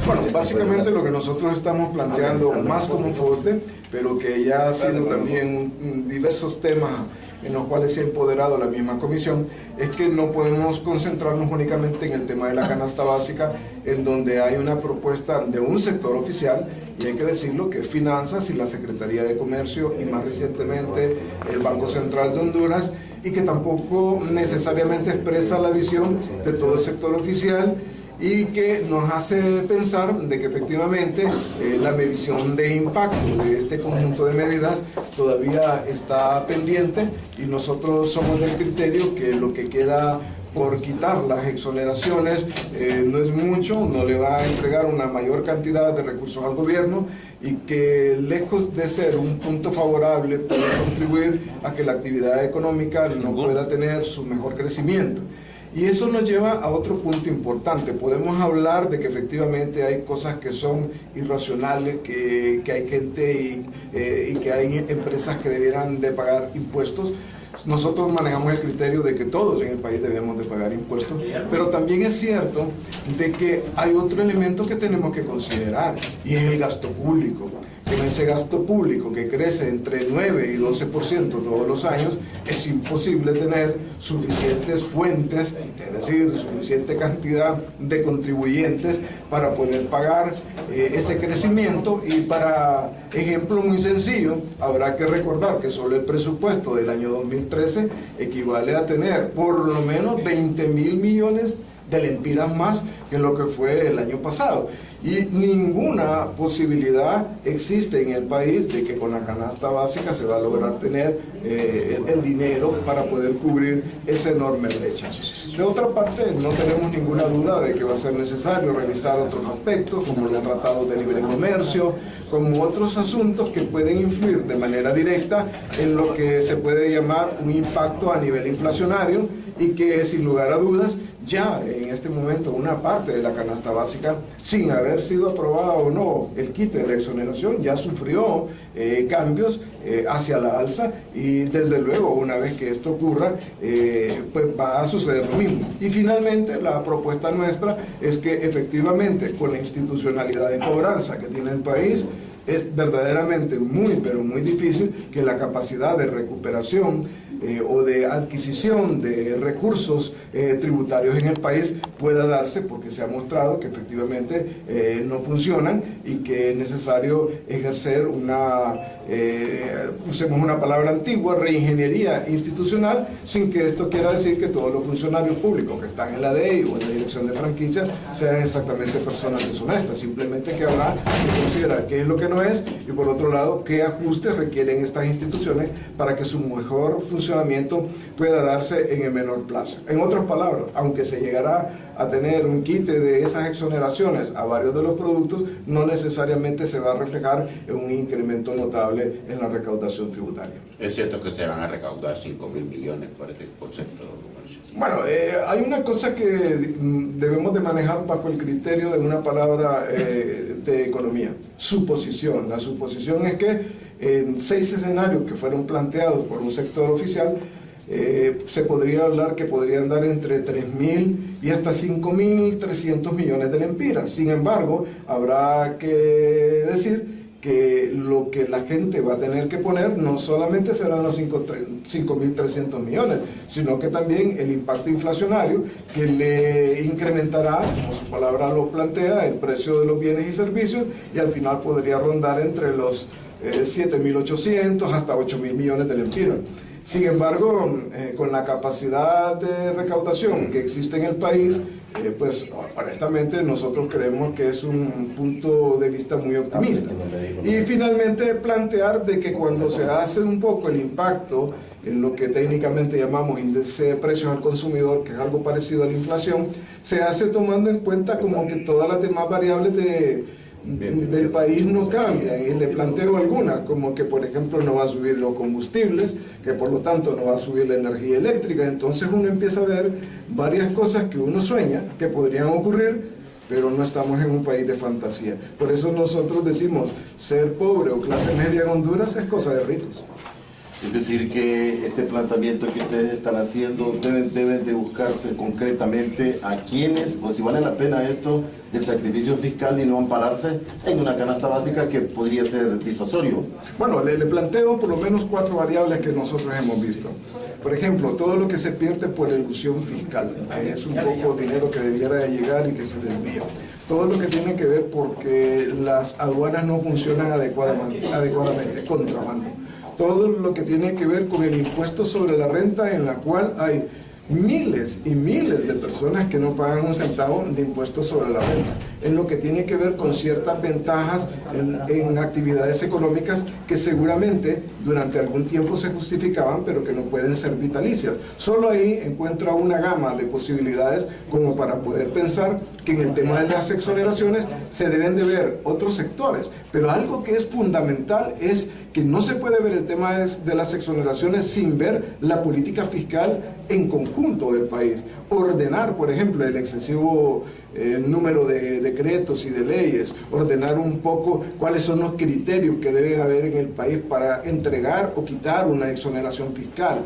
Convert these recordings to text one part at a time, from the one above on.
Bueno, básicamente lo que nosotros estamos planteando, más como FOSDE, pero que ya ha sido también diversos temas en los cuales se ha empoderado la misma comisión, es que no podemos concentrarnos únicamente en el tema de la canasta básica, en donde hay una propuesta de un sector oficial, y hay que decirlo, que es Finanzas y la Secretaría de Comercio, y más recientemente el Banco Central de Honduras, y que tampoco necesariamente expresa la visión de todo el sector oficial, y que nos hace pensar de que efectivamente la medición de impacto de este conjunto de medidas todavía está pendiente, y nosotros somos del criterio que lo que queda por quitar las exoneraciones no es mucho, no le va a entregar una mayor cantidad de recursos al gobierno, y que lejos de ser un punto favorable puede contribuir a que la actividad económica no pueda tener su mejor crecimiento. Y eso nos lleva a otro punto importante. Podemos hablar de que efectivamente hay cosas que son irracionales, que hay gente y que hay empresas que debieran de pagar impuestos. Nosotros manejamos el criterio de que todos en el país debemos de pagar impuestos, pero también es cierto de que hay otro elemento que tenemos que considerar, y es el gasto público. En ese gasto público que crece entre 9 y 12% todos los años, es imposible tener suficientes fuentes, es decir, suficiente cantidad de contribuyentes para poder pagar ese crecimiento. Y para ejemplo muy sencillo, habrá que recordar que solo el presupuesto del año 2013 equivale a tener por lo menos 20.000 millones de lempiras más que lo que fue el año pasado, y ninguna posibilidad existe en el país de que con la canasta básica se va a lograr tener el dinero para poder cubrir esa enorme brecha. De otra parte, no tenemos ninguna duda de que va a ser necesario revisar otros aspectos, como los tratados de libre comercio, como otros asuntos que pueden influir de manera directa en lo que se puede llamar un impacto a nivel inflacionario, y que sin lugar a dudas ya en este momento una parte de la canasta básica, sin haber sido aprobada o no el quite de la exoneración, ya sufrió cambios hacia la alza, y desde luego una vez que esto ocurra pues va a suceder lo mismo. Y finalmente la propuesta nuestra es que efectivamente con la institucionalidad de cobranza que tiene el país, es verdaderamente muy, pero muy difícil que la capacidad de recuperación o de adquisición de recursos tributarios en el país pueda darse, porque se ha mostrado que efectivamente no funcionan, y que es necesario ejercer una, usemos una palabra antigua, reingeniería institucional, sin que esto quiera decir que todos los funcionarios públicos que están en la DEI o en la dirección de franquicia sean exactamente personas deshonestas. Simplemente que habrá que considerar qué es lo que no es, y por otro lado qué ajustes requieren estas instituciones para que su mejor funcionamiento pueda darse en el menor plazo. En otras palabras, aunque se llegará a tener un quite de esas exoneraciones a varios de los productos, no necesariamente se va a reflejar en un incremento notable en la recaudación tributaria. Es cierto que se van a recaudar 5.000 millones por este concepto. Bueno, hay una cosa que debemos de manejar bajo el criterio de una palabra de economía: suposición. La suposición es que en 6 escenarios que fueron planteados por un sector oficial, se podría hablar que podrían dar entre 3.000 y hasta 5.300 millones de lempiras. Sin embargo, habrá que decir que lo que la gente va a tener que poner no solamente serán los 5.300 millones, sino que también el impacto inflacionario que le incrementará, como su palabra lo plantea, el precio de los bienes y servicios, y al final podría rondar entre los 7.800 hasta 8.000 millones de lempiras. Sin embargo, con la capacidad de recaudación que existe en el país, pues honestamente nosotros creemos que es un punto de vista muy optimista. Y finalmente plantear de que cuando se hace un poco el impacto en lo que técnicamente llamamos índice de precios al consumidor, que es algo parecido a la inflación, se hace tomando en cuenta como que todas las demás variables del país no cambian, y le planteo algunas, como que por ejemplo no va a subir los combustibles, que por lo tanto no va a subir la energía eléctrica. Entonces uno empieza a ver varias cosas que uno sueña que podrían ocurrir, pero no estamos en un país de fantasía. Por eso nosotros decimos, ser pobre o clase media en Honduras es cosa de ricos. Es decir, que este planteamiento que ustedes están haciendo deben de buscarse concretamente a quienes, o si vale la pena esto del sacrificio fiscal y no ampararse en una canasta básica que podría ser disuasorio. Bueno, le planteo por lo menos 4 variables que nosotros hemos visto. Por ejemplo, todo lo que se pierde por elusión fiscal, es un poco dinero que debiera de llegar y que se desvía. Todo lo que tiene que ver porque las aduanas no funcionan adecuadamente, contrabando. Todo lo que tiene que ver con el impuesto sobre la renta, en la cual hay miles y miles de personas que no pagan un centavo de impuestos sobre la renta, en lo que tiene que ver con ciertas ventajas en actividades económicas que seguramente durante algún tiempo se justificaban, pero que no pueden ser vitalicias. Solo ahí encuentra una gama de posibilidades como para poder pensar que en el tema de las exoneraciones se deben de ver otros sectores, pero algo que es fundamental es que no se puede ver el tema de las exoneraciones sin ver la política fiscal en conjunto del país. Ordenar, por ejemplo, el excesivo número de decretos y de leyes, ordenar un poco cuáles son los criterios que debe haber en el país para entregar o quitar una exoneración fiscal.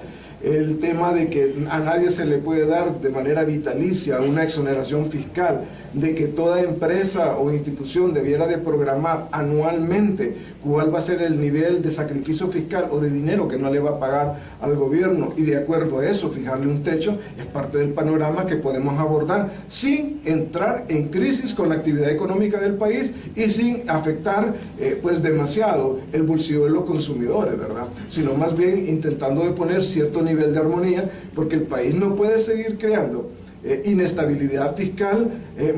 El tema de que a nadie se le puede dar de manera vitalicia una exoneración fiscal, de que toda empresa o institución debiera de programar anualmente cuál va a ser el nivel de sacrificio fiscal o de dinero que no le va a pagar al gobierno, y de acuerdo a eso fijarle un techo, es parte del panorama que podemos abordar sin entrar en crisis con la actividad económica del país y sin afectar pues demasiado el bolsillo de los consumidores, ¿verdad? Sino más bien intentando de poner cierto nivel de armonía, porque el país no puede seguir creando inestabilidad fiscal,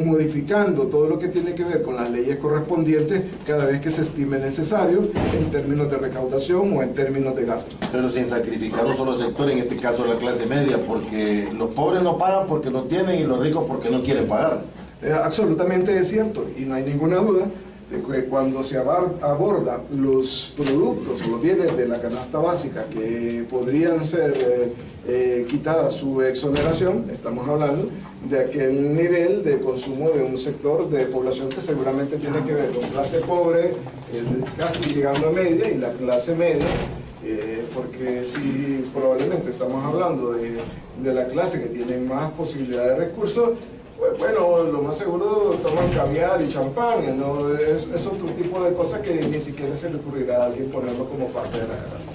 modificando todo lo que tiene que ver con las leyes correspondientes cada vez que se estime necesario en términos de recaudación o en términos de gasto. Pero sin sacrificar un solo sector, en este caso la clase media, porque los pobres no pagan porque no tienen y los ricos porque no quieren pagar. Absolutamente es cierto, y no hay ninguna duda de que cuando se aborda los productos o los bienes de la canasta básica que podrían ser quitada su exoneración, estamos hablando de aquel nivel de consumo de un sector de población que seguramente tiene que ver con clase pobre, casi llegando a media, y la clase media, porque si probablemente estamos hablando de la clase que tiene más posibilidad de recursos, pues bueno, lo más seguro toman caviar y champán, ¿no? Es otro tipo de cosas que ni siquiera se le ocurrirá a alguien ponerlo como parte de la canasta.